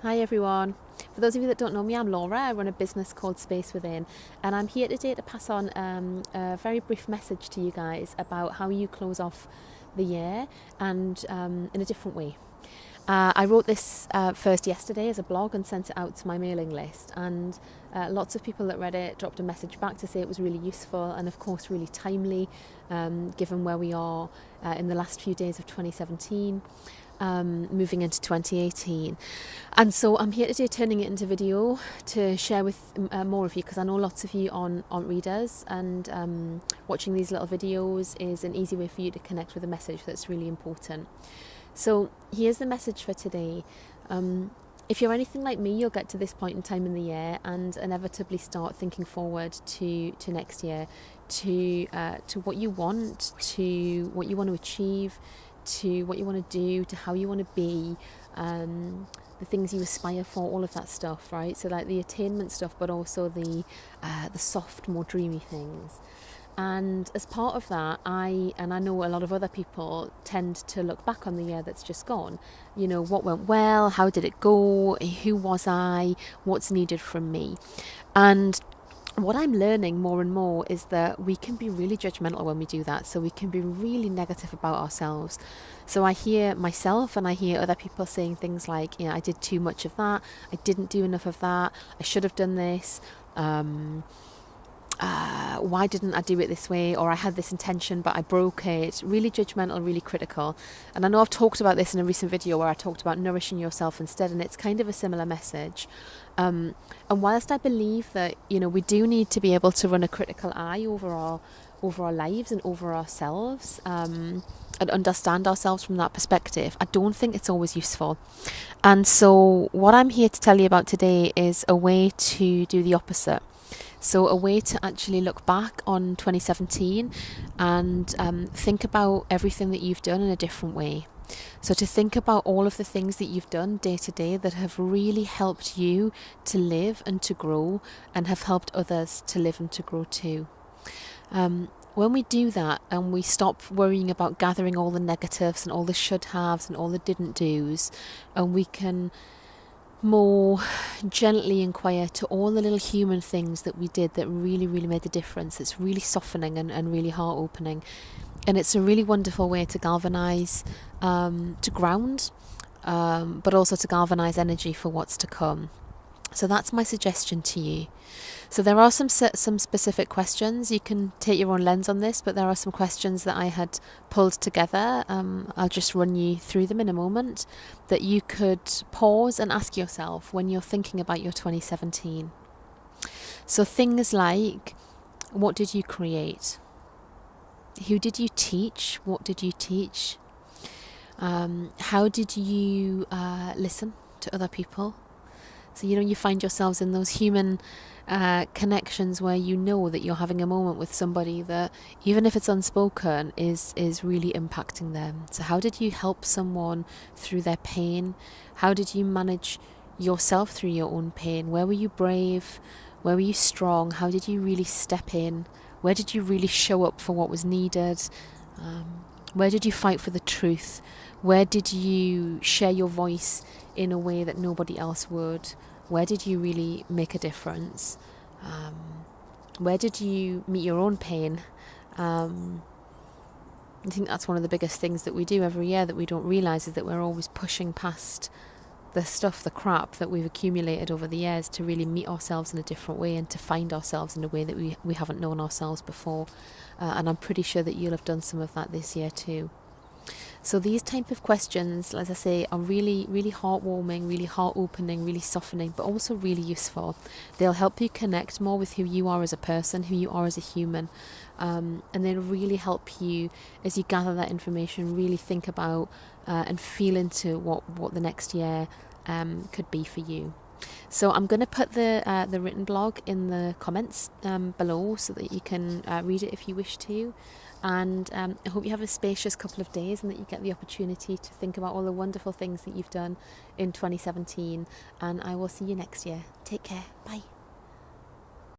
Hi everyone. For those of you that don't know me, I'm Laura. I run a business called Space Within, and I'm here today to pass on a very brief message to you guys about how you close off the year and in a different way. I wrote this first yesterday as a blog and sent it out to my mailing list, and lots of people that read it dropped a message back to say it was really useful and of course really timely given where we are in the last few days of 2017. Moving into 2018, and so I'm here today turning it into video to share with more of you, because I know lots of you aren't readers, and watching these little videos is an easy way for you to connect with a message that's really important. So here's the message for today. If you're anything like me, you'll get to this point in time in the year and inevitably start thinking forward to next year, to what you want, to what you want to achieve, to what you want to do, to how you want to be, the things you aspire for, all of that stuff, right? So like the attainment stuff, but also the soft, more dreamy things. And as part of that, I know a lot of other people tend to look back on the year that's just gone. You know, what went well, how did it go, who was I, what's needed from me. And what I'm learning more and more is that we can be really judgmental when we do that. So we can be really negative about ourselves. So I hear myself and I hear other people saying things like, you know, I did too much of that, I didn't do enough of that, I should have done this, why didn't I do it this way, or I had this intention but I broke it. Really judgmental, really critical. And I know I've talked about this in a recent video where I talked about nourishing yourself instead, and it's kind of a similar message. And whilst I believe that, you know, we do need to be able to run a critical eye over our lives and over ourselves, and understand ourselves from that perspective, I don't think it's always useful. And so what I'm here to tell you about today is a way to do the opposite. So a way to actually look back on 2017 and think about everything that you've done in a different way. So to think about all of the things that you've done day to day that have really helped you to live and to grow, and have helped others to live and to grow too. When we do that and we stop worrying about gathering all the negatives and all the should haves and all the didn't do's, and we can more gently inquire to all the little human things that we did that really, really made a difference, it's really softening and really heart opening. And it's a really wonderful way to galvanise, to ground, but also to galvanise energy for what's to come. So that's my suggestion to you. So there are some specific questions. You can take your own lens on this, but there are some questions that I had pulled together. I'll just run you through them in a moment, that you could pause and ask yourself when you're thinking about your 2017. So things like, what did you create? Who did you teach? What did you teach? How did you listen to other people? So, you know, you find yourselves in those human connections where you know that you're having a moment with somebody that, even if it's unspoken, is really impacting them. So how did you help someone through their pain? How did you manage yourself through your own pain? Where were you brave? Where were you strong? How did you really step in? Where did you really show up for what was needed? Where did you fight for the truth? Where did you share your voice in a way that nobody else would? Where did you really make a difference? Where did you meet your own pain? I think that's one of the biggest things that we do every year that we don't realise, is that we're always pushing past the stuff, the crap that we've accumulated over the years, to really meet ourselves in a different way and to find ourselves in a way that we haven't known ourselves before. And I'm pretty sure that you'll have done some of that this year too. So these type of questions, as I say, are really, really heartwarming, really heart-opening, really softening, but also really useful. They'll help you connect more with who you are as a person, who you are as a human, and they'll really help you, as you gather that information, really think about and feel into what the next year could be for you. So I'm going to put the written blog in the comments below so that you can read it if you wish to. And I hope you have a spacious couple of days and that you get the opportunity to think about all the wonderful things that you've done in 2017. And I will see you next year. Take care. Bye.